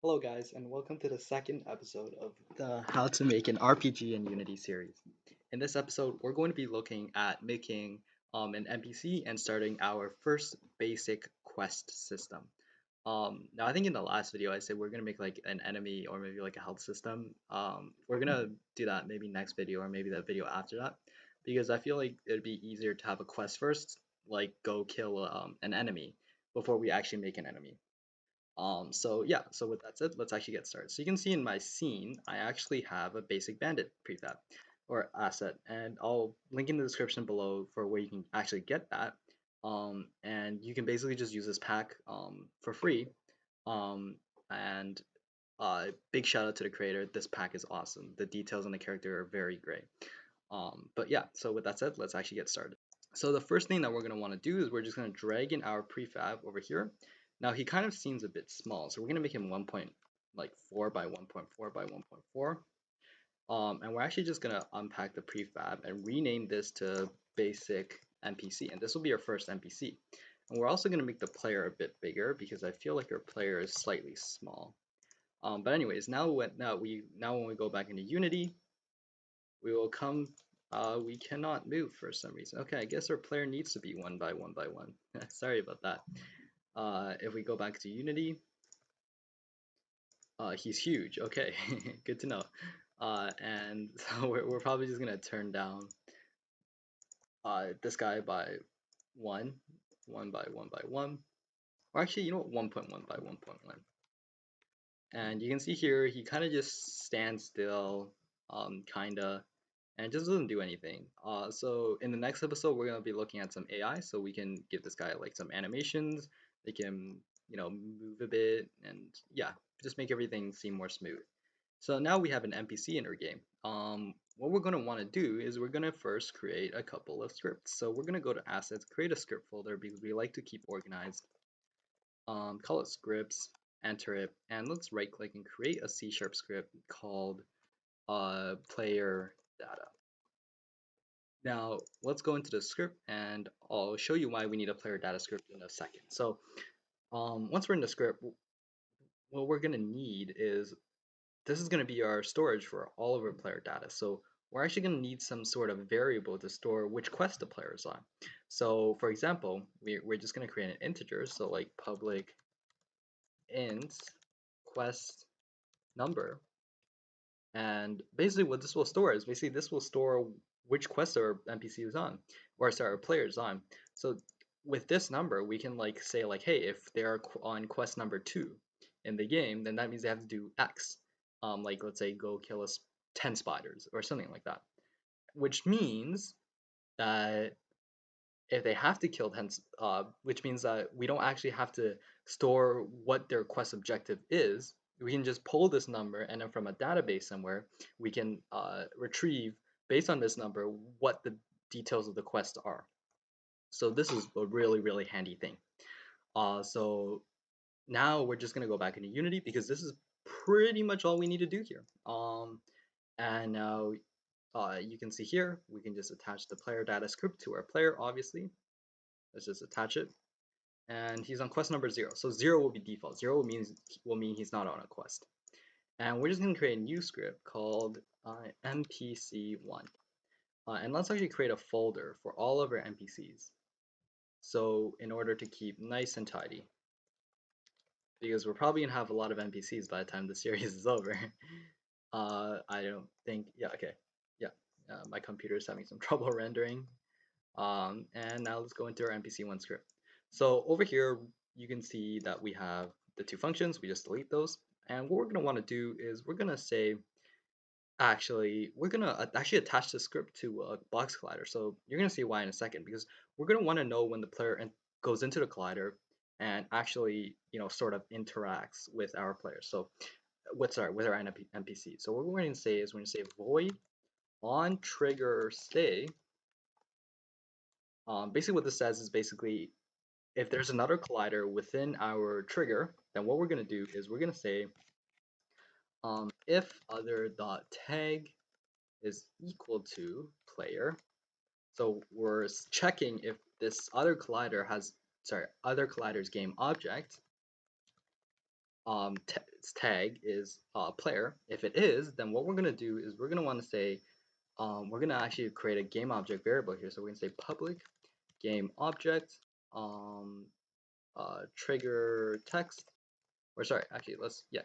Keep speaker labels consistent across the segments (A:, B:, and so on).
A: Hello guys, and welcome to the second episode of the How to Make an RPG in Unity series. In this episode, we're going to be looking at making an NPC and starting our first basic quest system. Now I think in the last video I said we're gonna make like an enemy or maybe like a health system. We're gonna do that maybe next video or maybe the video after that because I feel like it'd be easier to have a quest first, like go kill an enemy before we actually make an enemy. So yeah, so with that said, let's actually get started. So you can see in my scene, I actually have a basic bandit prefab or asset, and I'll link in the description below for where you can actually get that. And you can basically just use this pack for free. Um, and Big shout out to the creator. This pack is awesome. The details on the character are very great. But yeah, so with that said, let's actually get started. So the first thing that we're going to want to do is we're just going to drag in our prefab over here. Now he kind of seems a bit small, so we're going to make him 1.4 by 1.4 by 1.4. And we're actually just going to unpack the prefab and rename this to basic NPC. And this will be our first NPC. And we're also going to make the player a bit bigger because I feel like our player is slightly small. But anyways, now when we go back into Unity, we will come, we cannot move for some reason. Okay, I guess our player needs to be 1 by 1 by 1. Sorry about that. If we go back to Unity, he's huge. Okay, good to know. And so we're probably just gonna turn down this guy by 1, 1 by 1 by 1. Or actually, you know what, 1.1 by 1.1. And you can see here, he kind of just stands still, kinda, and just doesn't do anything. So in the next episode, we're gonna be looking at some AI, so we can give this guy like some animations. They can, move a bit, and yeah, just make everything seem more smooth. So now we have an NPC in our game. What we're gonna want to do is we're gonna first create a couple of scripts. So we're gonna go to Assets, create a script folder because we like to keep organized. Call it Scripts, enter it, and let's right click and create a C# script called player data. Now let's go into the script and I'll show you why we need a player data script in a second. So once we're in the script, what we're going to need is this is going to be our storage for all of our player data. So we're actually going to need some sort of variable to store which quest the player is on. So for example, we're just going to create an integer. So like public int quest number. And basically what this will store is basically this will store which quest our NPC is on, or sorry, our player is on. So with this number, we can like say like, hey, if they're on quest number 2 in the game, then that means they have to do X. Like let's say go kill us 10 spiders or something like that. Which means that if they have to kill 10, which means that we don't actually have to store what their quest objective is. We can just pull this number, and then from a database somewhere, we can retrieve, based on this number, what the details of the quest are. So this is a really, really handy thing. So now we're just going to go back into Unity because this is pretty much all we need to do here. And now you can see here, we can just attach the player data script to our player, obviously. Let's just attach it. And he's on quest number 0. So 0 will be default. 0 will mean he's not on a quest. And we're just going to create a new script called NPC1. And let's actually create a folder for all of our NPCs. So in order to keep nice and tidy, because we're probably going to have a lot of NPCs by the time the series is over. I don't think, yeah, okay. Yeah, my computer is having some trouble rendering. And now let's go into our NPC1 script. So over here, you can see that we have the two functions. We just delete those. And what we're going to want to do is we're going to say, we're going to actually attach the script to a box collider. So you're going to see why in a second, because we're going to want to know when the player goes into the collider and actually, sort of interacts with our player. So with our NPC. So what we're going to say is we're going to say void on trigger stay. Basically what this says is basically if there's another collider within our trigger, then what we're going to do is we're going to say if other.tag is equal to player. So we're checking if this other collider's game object tag is player. If it is, then what we're gonna do is we're gonna want to say we're gonna actually create a game object variable here. So we're gonna say public game object um, trigger text, or sorry, actually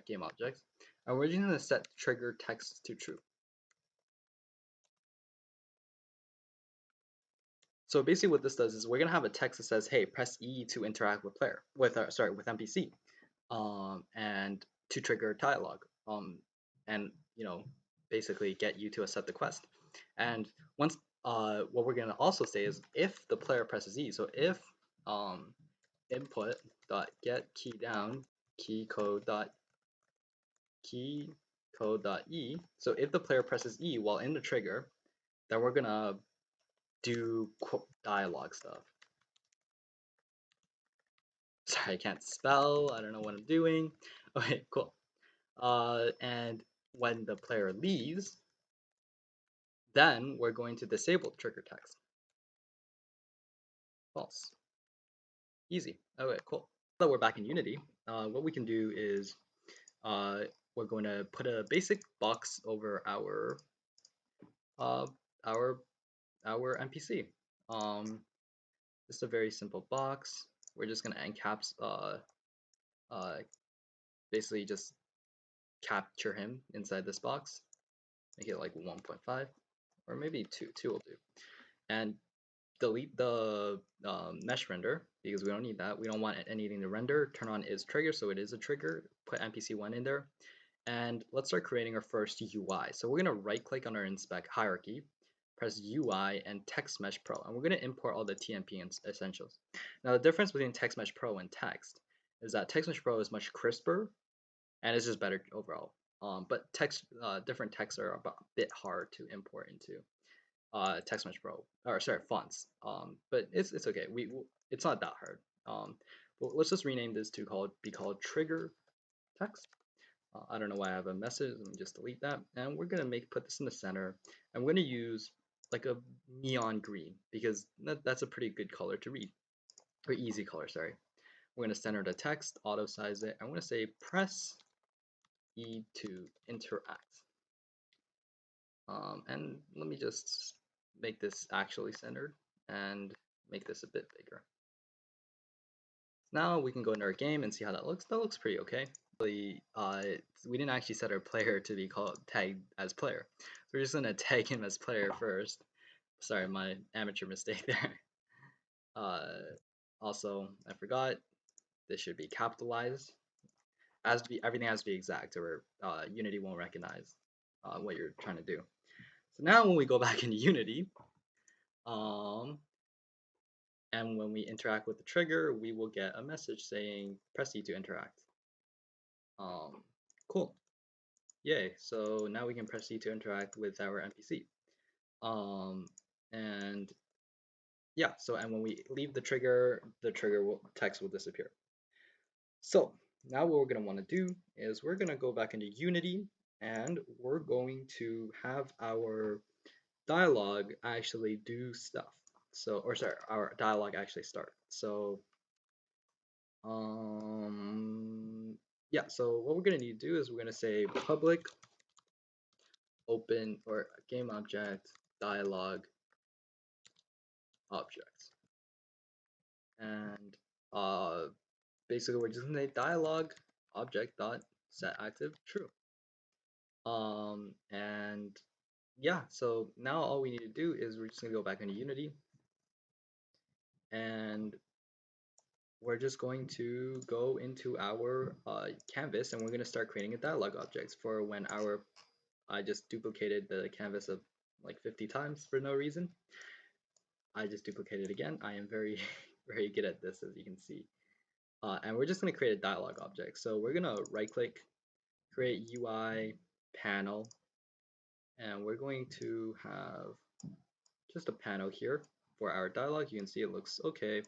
A: game object, and we're just gonna set trigger text to true. So basically what this does is we're gonna have a text that says, hey, press E to interact with with NPC, and to trigger dialogue, and basically get you to accept the quest. And once what we're gonna also say is if the player presses E, so if input dot get key down key code dot e, so if the player presses E while in the trigger, then we're gonna do dialogue stuff. Sorry, I can't spell. I don't know what I'm doing. Okay, cool. And when the player leaves, then we're going to disable the trigger text. False. Easy. Okay, cool. Now that we're back in Unity, what we can do is we're going to put a basic box over our uh, our NPC. Just a very simple box. We're just gonna basically just capture him inside this box. Make it like 1.5 or maybe 2. 2 will do. And delete the mesh render because we don't need that. We don't want anything to render. Turn on is trigger, so it is a trigger. Put NPC1 in there. And let's start creating our first UI. So we're going to right click on our inspect hierarchy, press UI and Text Mesh Pro, and we're going to import all the TMP essentials. Now the difference between Text Mesh Pro and text is that Text Mesh Pro is much crisper and it's just better overall. But different texts are a bit hard to import into Text Mesh Pro, or sorry, fonts. But it's okay. It's not that hard. But let's just rename this to be called trigger text. I don't know why I have a message. Let me just delete that. And we're gonna put this in the center. And we're gonna use like a neon green because that's a pretty good color to read, or easy color. Sorry. We're gonna center the text, auto size it. I'm gonna say press E to interact. And let me just make this actually centered and make this a bit bigger. Now we can go into our game and see how that looks. That looks pretty okay. We didn't actually set our player to be tagged as player. So we're just gonna tag him as player first. Sorry, my amateur mistake there. Also, I forgot this should be capitalized. Everything has to be exact, or Unity won't recognize what you're trying to do. So now when we go back into Unity, and when we interact with the trigger, we will get a message saying press E to interact. Cool. Yay. So now we can press E to interact with our NPC. And yeah, and when we leave the trigger text will disappear. So now what we're going to want to do is we're going to go back into Unity and we're going to have our dialogue actually do stuff. So, or sorry, our dialogue actually start. So, yeah, so what we're going to need to do is we're going to say public open or game object dialogue objects. And basically we're just going to say dialogue object dot set active true. And yeah, so now all we need to do is we're just going to go back into Unity and we're just going to go into our canvas and we're going to start creating a dialogue object for when I just duplicated the canvas of like 50 times for no reason. I just duplicated again. I am very, very good at this, as you can see. And we're just going to create a dialogue object. So we're going to right click, create UI panel, and we're going to have just a panel here for our dialogue. You can see it looks okay.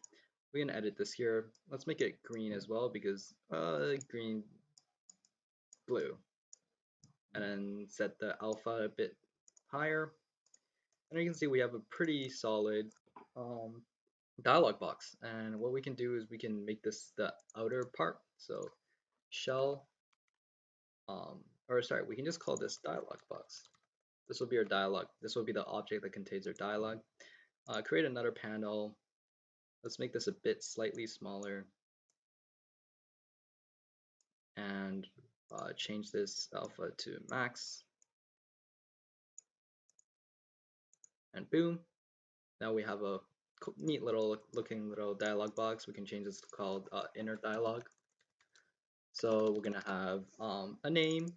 A: We can edit this here. Let's make it green as well because green, blue. And then set the alpha a bit higher. And you can see we have a pretty solid dialog box. And what we can do is we can make this the outer part. So shell, or sorry, we can just call this dialog box. This will be our dialog. This will be the object that contains our dialog. Create another panel. Let's make this a bit slightly smaller and change this alpha to max. And boom, now we have a neat little looking little dialog box. We can change this to called inner dialog. So we're gonna have a name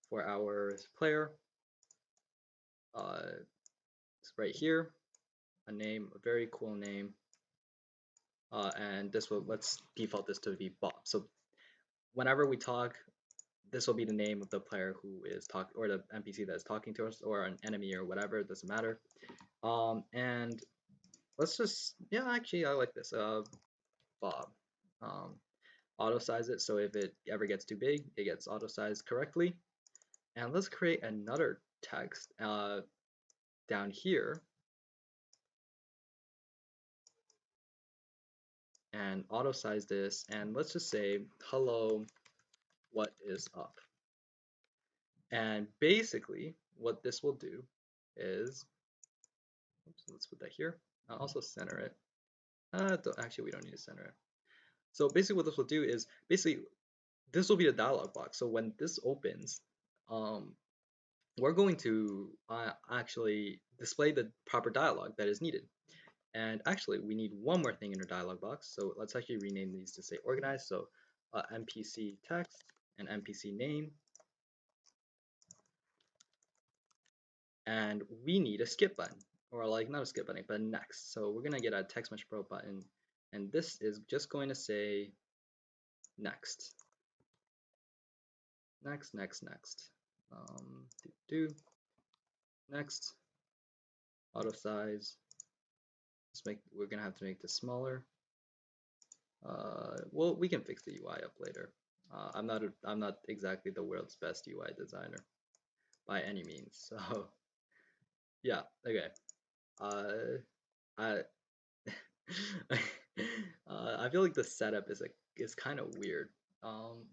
A: for our player. It's right here, a name, a very cool name. And this will, let's default this to be Bob. So whenever we talk, this will be the name of the player who is talking, or the NPC that is talking to us, or an enemy or whatever, it doesn't matter. And let's just, yeah, actually I like this, Bob. Auto size it, so if it ever gets too big, it gets auto sized correctly. And let's create another text down here and auto size this, and let's just say hello, what is up? And basically what this will do is, oops, let's put that here. I'll also center it. Actually, we don't need to center it. So basically what this will do is, basically this will be the dialog box. So when this opens, we're going to actually display the proper dialog that is needed. And actually we need one more thing in our dialog box. So let's actually rename these to say organized. So NPC text and NPC name. And we need a skip button, or like not a skip button, but a next. So we're gonna get a text mesh pro button, and this is just going to say next, next, next, next. Next, auto size. We're gonna have to make this smaller. Well, we can fix the UI up later. I'm not exactly the world's best UI designer by any means. So yeah, okay. I I feel like the setup is kind of weird.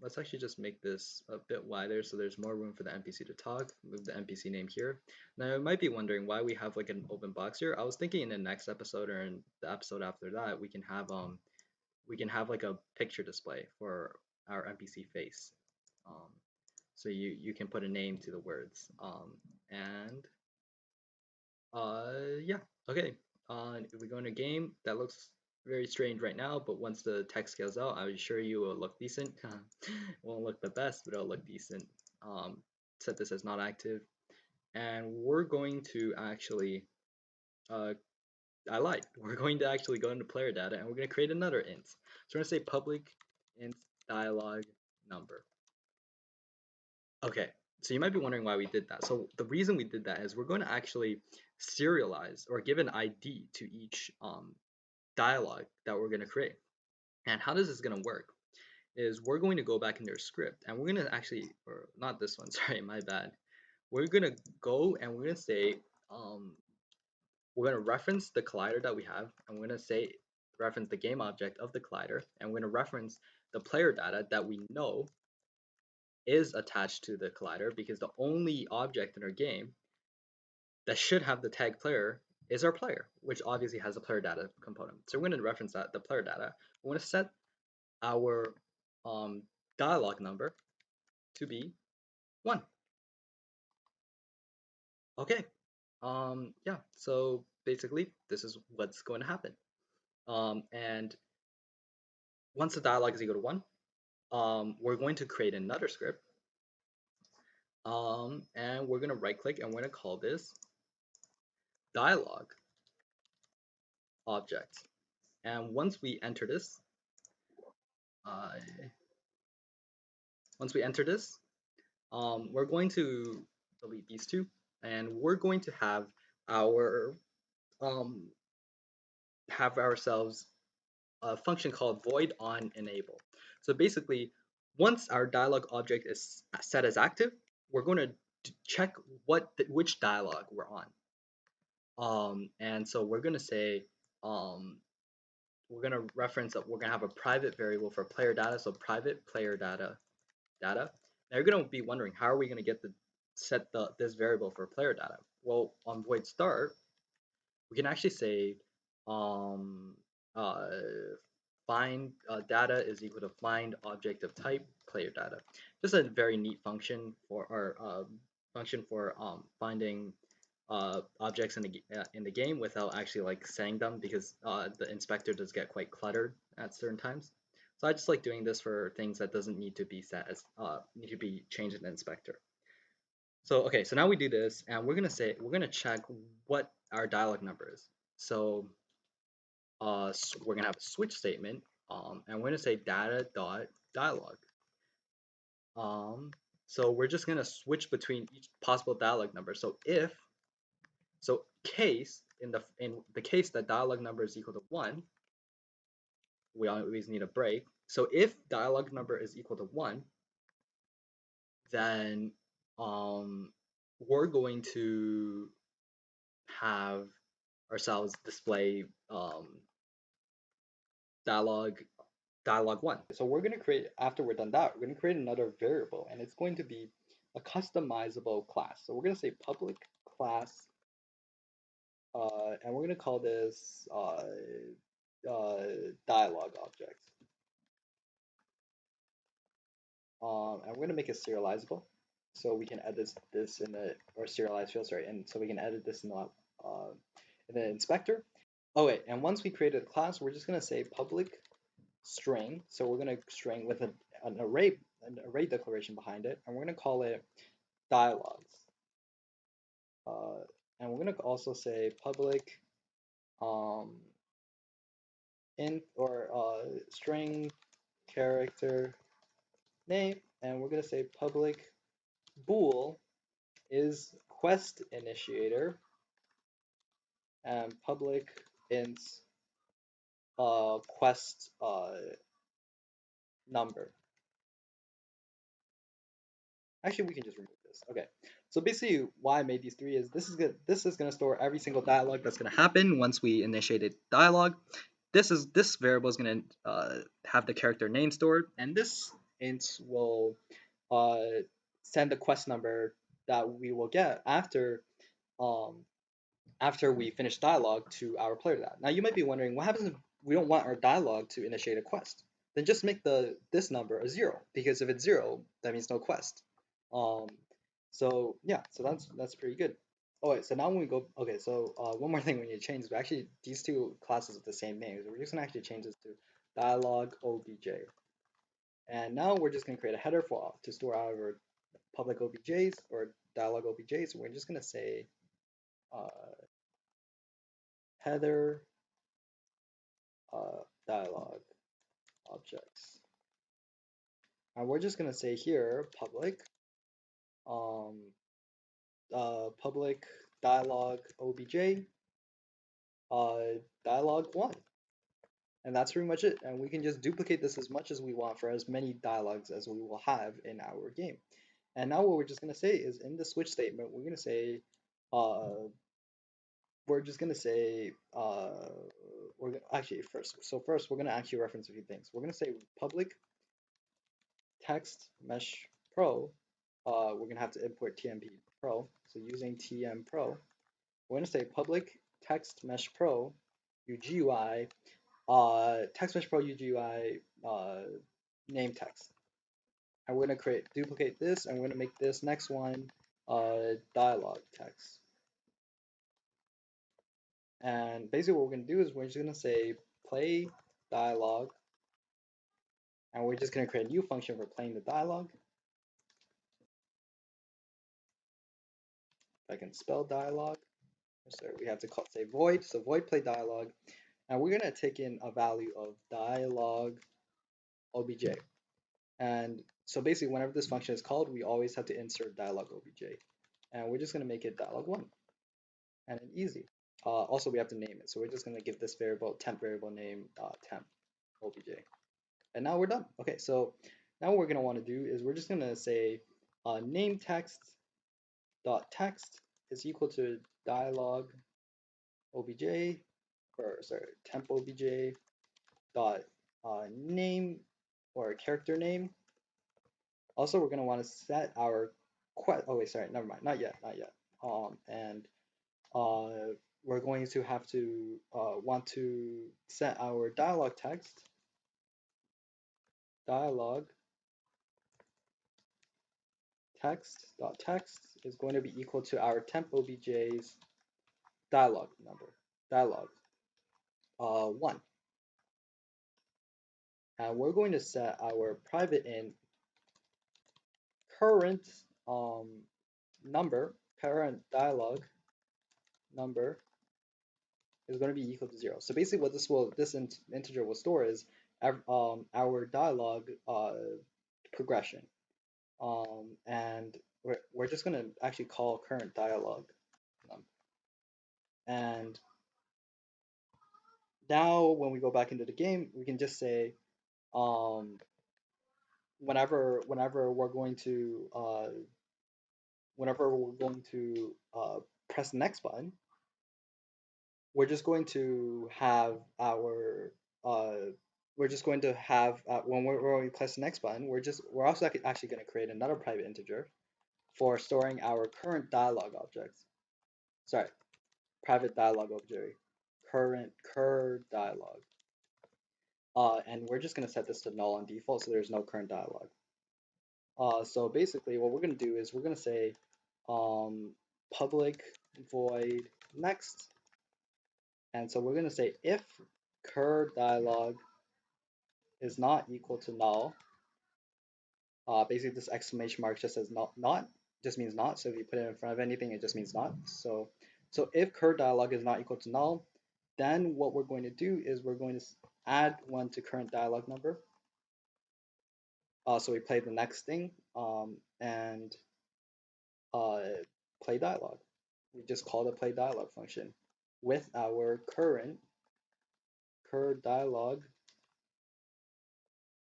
A: Let's actually just make this a bit wider so there's more room for the NPC to talk. Move the NPC name here. Now you might be wondering why we have like an open box here. I was thinking in the next episode or in the episode after that we can have like a picture display for our NPC face. Um, so you can put a name to the words. And yeah, okay. If we go into game, that looks very strange right now, but once the text scales out, I assure you it will look decent. It won't look the best, but it'll look decent. Set this as not active, and we're going to actually, I lied. We're going to actually go into player data, and we're going to create another int. So we're going to say public int dialog number. Okay, so you might be wondering why we did that. So the reason we did that is we're going to actually serialize or give an ID to each dialog that we're going to create. And how this is going to work is we're going to go back into our script and we're going to actually, or not this one, sorry, my bad. We're going to go and we're going to say, we're going to reference the collider that we have, and we're going to say, reference the game object of the collider, and we're going to reference the player data that we know is attached to the collider, because the only object in our game that should have the tag player is our player, which obviously has a player data component. So we're going to reference that, the player data. We're going to set our dialog number to be 1. Okay. Yeah, so basically this is what's going to happen. And once the dialog is equal to 1, we're going to create another script. And we're going to right click and we're going to call this dialog object. And once we enter this, we're going to delete these two, and we're going to have our ourselves a function called void on enable. So basically, once our dialog object is set as active, we're going to check which dialog we're on. And so we're going to say we're gonna reference that we're gonna have a private variable for player data, so private player data. Now you're gonna be wondering, how are we gonna get this variable for player data? Well, on void start, we can actually say um, uh, find data is equal to find object of type player data. Just a very neat function for our finding objects in the game without actually like setting them, because the inspector does get quite cluttered at certain times. So I just like doing this for things that doesn't need to be set as need to be changed in the inspector. So okay, so now we do this, and we're gonna check what our dialog number is. So we're gonna have a switch statement, and we're gonna say data dot dialog. So we're just gonna switch between each possible dialog number. So case in the case that dialog number is equal to 1, we always need a break. So if dialog number is equal to 1, then we're going to have ourselves display dialog 1. So we're going to create, after we're done that, we're going to create another variable, and it's going to be a customizable class. So we're going to say public class, and we're going to call this dialog object. And we're going to make it serializable, so we can edit this in the, or serialized field, sorry, and so we can edit this in the inspector. Oh wait, and once we created a class, we're just going to say public string. So we're going to string with an array declaration behind it, and we're going to call it dialogues. And we're going to also say public int or string character name, and we're going to say public bool is quest initiator, and public int quest number. Actually, we can just remove this. Okay. So basically, why I made these three is this is gonna store every single dialogue that's gonna happen once we initiated dialogue. This variable is gonna have the character name stored, and this int will send the quest number that we will get after we finish dialogue to our player data. Now you might be wondering, what happens if we don't want our dialogue to initiate a quest? Then just make this number a 0, because if it's 0, that means no quest. So yeah, so that's pretty good. Oh wait, so now when we go, okay, so one more thing we need to change is actually these two classes have the same name, so we're just gonna actually change this to DialogueObj. And now we're just gonna create a header to store our public OBJs or DialogueObjs. So we're just gonna say header dialog objects. And we're just gonna say here public public dialog obj dialog 1, and that's pretty much it. And we can just duplicate this as much as we want for as many dialogues as we will have in our game. And now what we're just gonna say is, in the switch statement, we're gonna say first we're gonna actually reference a few things. We're gonna say public text mesh pro. We're gonna have to import tmp pro. So using tm pro, we're gonna say public text mesh pro UGUI text mesh pro UGUI name text, and we're gonna duplicate this, and we're gonna make this next one dialog text. And basically what we're gonna do is we're just gonna say play dialog, and we're just gonna create a new function for playing the dialogue. If I can spell dialogue, so we have to say void, so void play dialogue, and we're gonna take in a value of dialog obj. And so basically, whenever this function is called, we always have to insert dialog obj, and we're just gonna make it dialog 1, and it's easy. Also, we have to name it, so we're just gonna give this temp variable name temp obj, and now we're done. Okay, so now what we're gonna want to do is we're just gonna say name text dot text is equal to dialog obj, or sorry, temp obj dot name or character name. Also, we're going to want to set our oh wait, sorry, never mind, not yet, not yet. And we're going to have to want to set our dialog text. Dialog text is going to be equal to our temp obj's dialog number, dialog 1. And we're going to set our private int current number, current dialog number is going to be equal to 0. So basically what this integer will store is our dialog progression. And we're just going to actually call current dialog. And now when we go back into the game, we can just say whenever we're going to press the next button, we're just going to have our when we press the next button, we're also actually going to create another private integer for storing our current dialog object. Sorry, private dialog object, current cur dialog. And we're just going to set this to null on default, so there's no current dialog. So basically, what we're going to do is we're going to say public void next, and so we're going to say if cur dialog is not equal to null. Basically, this exclamation mark just says not just means not. So if you put it in front of anything, it just means not. So if cur dialog is not equal to null, then what we're going to do is we're going to add 1 to current dialog number. So we play the next thing and play dialog. We just call the play dialog function with our current cur dialog.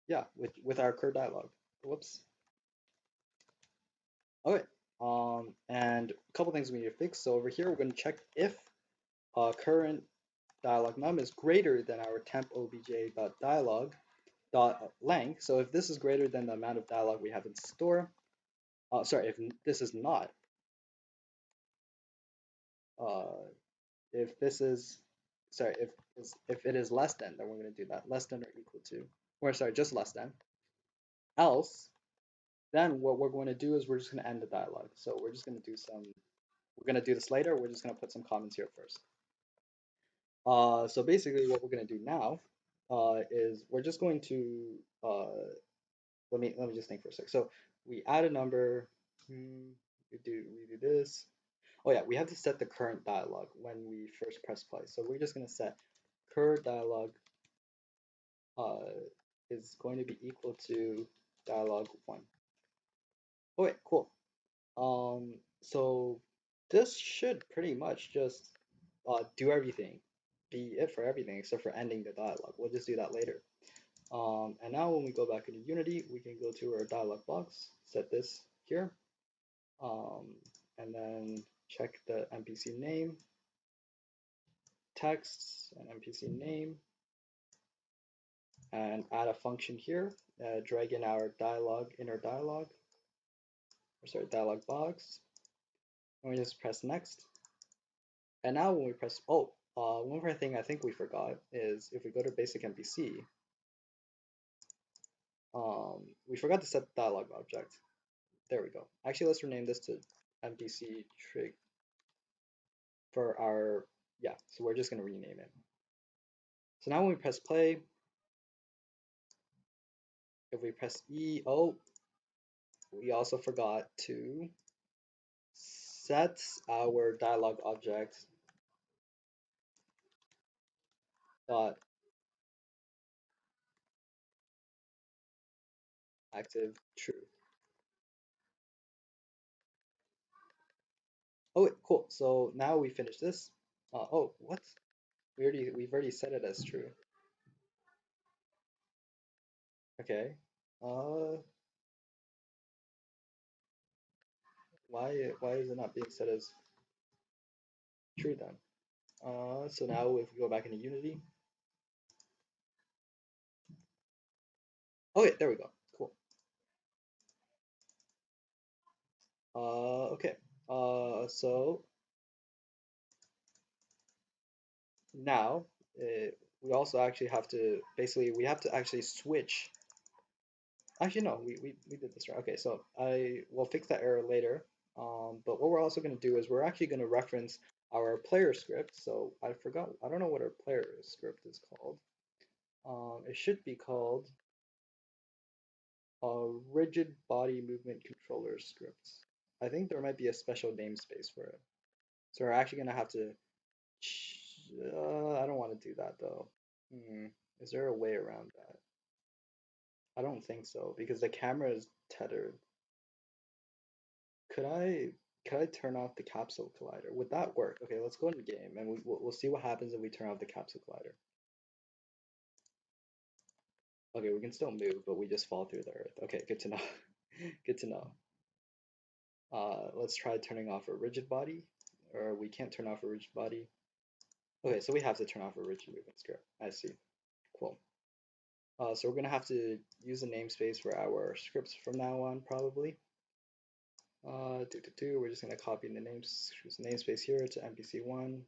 A: Yeah, with our cur dialog. Whoops. Okay. And a couple things we need to fix. So over here, we're going to check if current dialog num is greater than our temp obj.dialog length. So if this is greater than the amount of dialog we have in store, if this is not, if this is, if it is less than, then we're going to do that, less than or equal to, or just less than. Else, then what we're going to do is we're just going to end the dialog. So we're just going to do we're going to do this later. We're just going to put some comments here first. So basically what we're going to do now is we're just going to, let me just think for a sec. So we add a number, we do this. Oh yeah, we have to set the current dialog when we first press play. So we're just going to set cur dialog is going to be equal to dialog 1. Okay, cool. So this should pretty much just do everything, be it for everything except for ending the dialog. We'll just do that later. And now when we go back into Unity, we can go to our dialog box, set this here, and then check the NPC name, text, and NPC name, and add a function here, drag in our inner dialog, dialog box, and we just press next. And now when we press, one more thing I think we forgot is if we go to basic NPC, we forgot to set the dialog object. There we go. Actually, let's rename this to NPC trig for our, so we're just going to rename it. So now when we press play, if we press E, we also forgot to set our dialog object dot active true. Oh, wait, cool. So now we finish this. What? We've already set it as true. Okay. Why is it not being set as true then? So now if we go back into Unity, Okay, there we go. Cool. Okay. So now we also actually have to basically we have to actually switch. Actually, no, we did this right. Okay, so I will fix that error later. But what we're also going to do is we're actually going to reference our player script. So I forgot, I don't know what our player script is called. It should be called rigid body movement controller scripts. I think there might be a special namespace for it. So we're actually going to have to, I don't want to do that though. Hmm, is there a way around that? I don't think so because the camera is tethered. Could I could I turn off the capsule collider? Would that work? Okay, let's go in the game and we'll see what happens if we turn off the capsule collider. Okay, we can still move, but we just fall through the earth. Okay, good to know. Good to know. Let's try turning off a rigid body, or we can't turn off a rigid body. Okay, so we have to turn off a rigid movement script. I see. Cool. So we're gonna have to use a namespace for our scripts from now on, probably. We're just gonna copy the namespace here to NPC1.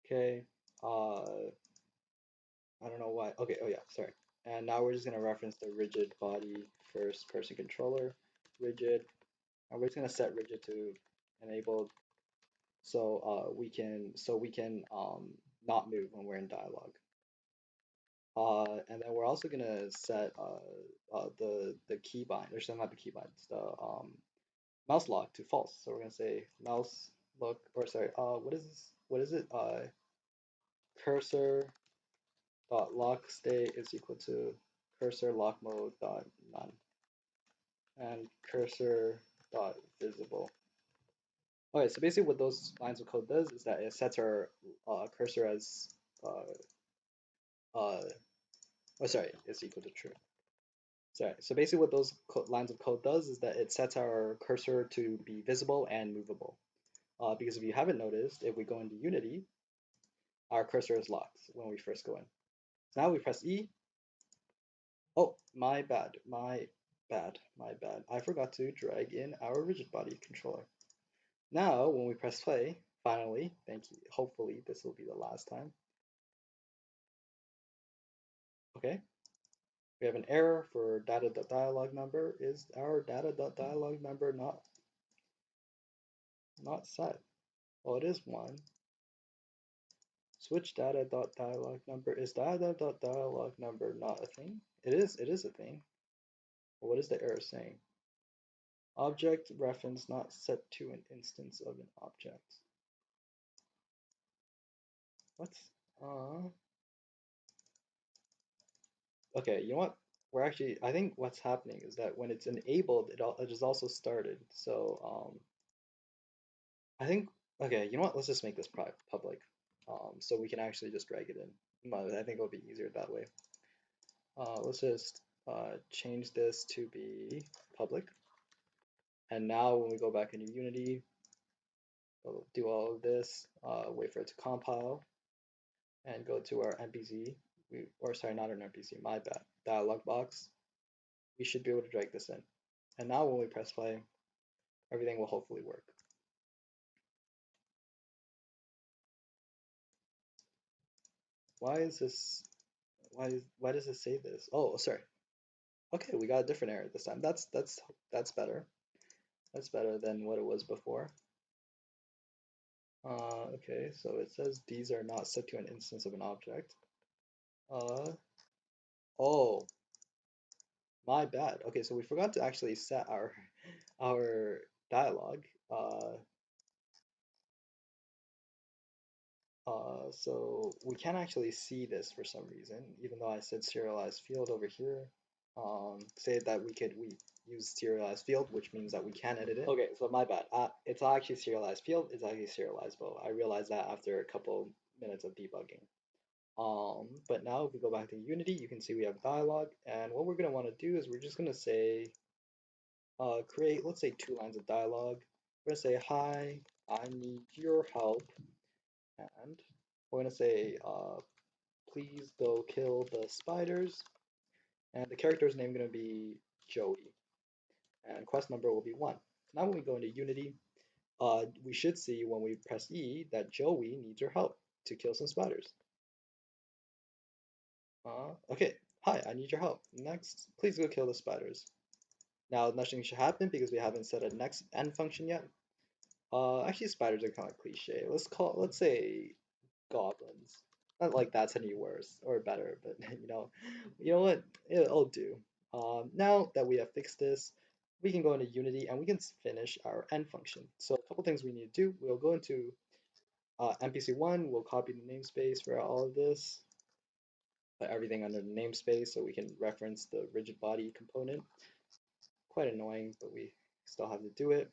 A: Okay. I don't know why. Okay, oh yeah, sorry. And now we're just gonna reference the rigid body first person controller, rigid, and we're just gonna set rigid to enabled so we can not move when we're in dialogue. And then we're also gonna set the keybind, or not the keybind, it's the mouse lock to false. So we're gonna say mouse look, or sorry, what is this? What is it? Cursor dot lock state is equal to cursor lock mode dot none and cursor dot visible. Okay, so basically what those lines of code does is that it sets our cursor as uh, oh sorry, it's equal to true. Sorry. So basically what those lines of code does is that it sets our cursor to be visible and movable. Because if you haven't noticed, if we go into Unity, our cursor is locked when we first go in. So now we press E. Oh, my bad, my bad. I forgot to drag in our rigid body controller. Now, when we press play, finally, thank you, hopefully this will be the last time. Okay, we have an error for data.dialog number. Is our data.dialog number not set? Well, it is one. Switch data.dialog number. Is data.dialog number not a thing? It is a thing. Well, what is the error saying? Object reference not set to an instance of an object. What? Okay, you know what? We're actually, I think what's happening is that when it's enabled, it is also started. So I think, okay, you know what? Let's just make this public, so we can actually just drag it in. I think it'll be easier that way. Let's just change this to be public. And now when we go back into Unity, we'll do all of this, wait for it to compile, and go to our NPC. Or sorry, not an NPC, my bad, dialog box. We should be able to drag this in. And now when we press play, everything will hopefully work. Why is this, why does it say this? Oh, sorry. Okay, we got a different error this time. That's better. That's better than what it was before. Okay, so it says these are not set to an instance of an object. Oh, my bad. Okay, so we forgot to actually set our dialogue. So we can't actually see this for some reason, even though I said serialized field over here. Say that we use serialized field, which means that we can edit it. Okay, so my bad. It's not actually serialized field, it's actually serializable. I realized that after a couple minutes of debugging. But now if we go back to Unity, you can see we have dialogue, and what we're gonna want to do is we're just gonna say, create, let's say 2 lines of dialogue. We're gonna say, hi, I need your help, and we're gonna say, please go kill the spiders. and the character's name going to be Joey, and quest number will be 1. Now when we go into Unity, we should see when we press E that Joey needs your help to kill some spiders. Okay, hi, I need your help. Next, please go kill the spiders. Now nothing should happen because we haven't set a next end function yet. Actually, spiders are kind of cliche. Let's say goblins. Not like that's any worse or better, but you know what? It'll do. Now that we have fixed this, we can go into Unity and we can finish our end function. So a couple things we need to do. We'll go into NPC1. We'll copy the namespace for all of this. Put everything under the namespace so we can reference the rigid body component. Quite annoying, but we still have to do it.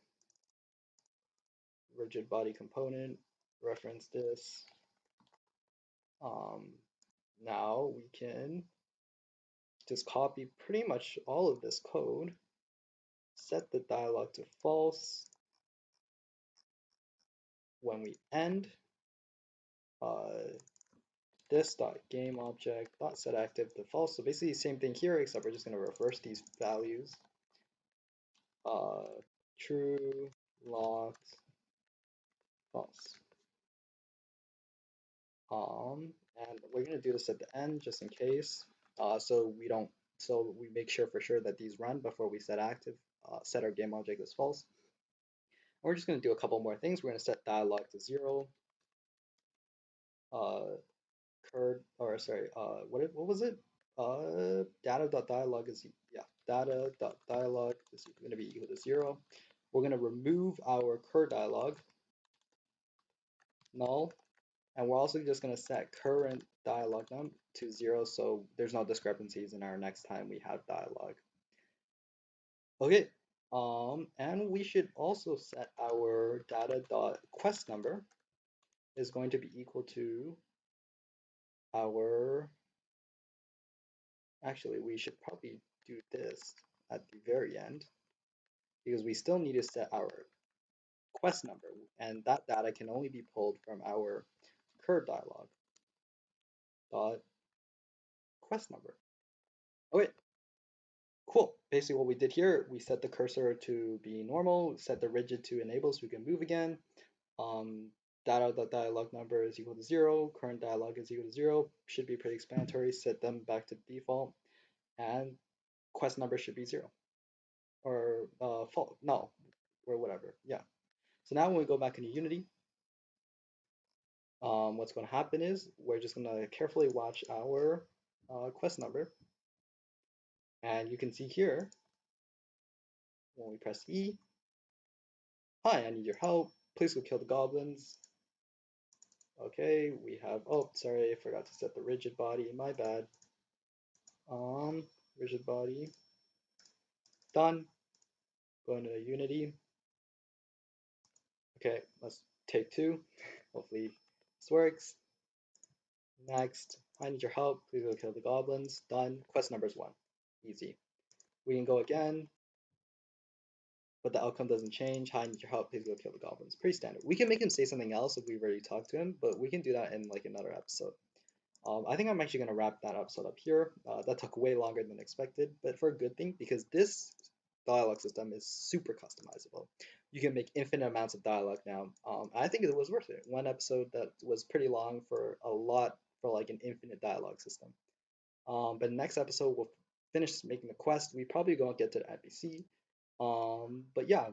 A: Rigid body component, reference this. Now we can just copy pretty much all of this code, set the dialog to false when we end this dot game object dot set active to false. So basically the same thing here, except we're just going to reverse these values. True, locked, false. And we're going to do this at the end just in case, so we make sure for sure that these run before we set active, set our game object as false. And we're just going to do a couple more things. We're going to set dialog to 0. What was it? Data.dialog is data.dialog is going to be equal to 0. We're going to remove our cur dialog null, and we're also just going to set current dialog num to 0 so there's no discrepancies in our next time we have dialog. Okay, and we should also set our data.quest number is going to be equal to our, actually we should probably do this at the very end because we still need to set our quest number, and that data can only be pulled from our cur dialog dot quest number. Okay, cool. Basically what we did here, we set the cursor to be normal, set the rigid to enable so we can move again. Data.dialog number is equal to 0, current dialog is equal to 0, should be pretty explanatory, set them back to default, and quest number should be 0. Or false, no, or whatever, yeah. So now when we go back into Unity, what's going to happen is we're just going to carefully watch our quest number. And you can see here, when we press E, hi, I need your help, please go kill the goblins. Okay, we have, oh, sorry, I forgot to set the rigid body, my bad. Rigid body, done. Go into Unity. Okay, let's take 2. Hopefully this works. Next, I need your help, please go kill the goblins. Done. Quest number is 1. Easy. We can go again, but the outcome doesn't change. Hi, I need your help, please go kill the goblins. Pretty standard. We can make him say something else if we've already talked to him, but we can do that in like another episode. I think I'm actually going to wrap that episode up here. That took way longer than expected, but for a good thing, because this dialogue system is super customizable. You can make infinite amounts of dialogue now. I think it was worth it. One episode that was pretty long for like an infinite dialogue system. But next episode we'll finish making the quest. We probably won't get to the NPC. But yeah,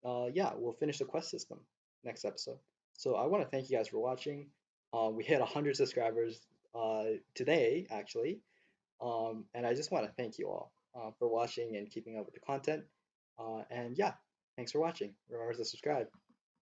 A: we'll finish the quest system next episode. So I want to thank you guys for watching. We hit 100 subscribers today, actually. And I just want to thank you all for watching and keeping up with the content. And yeah, thanks for watching. Remember to subscribe.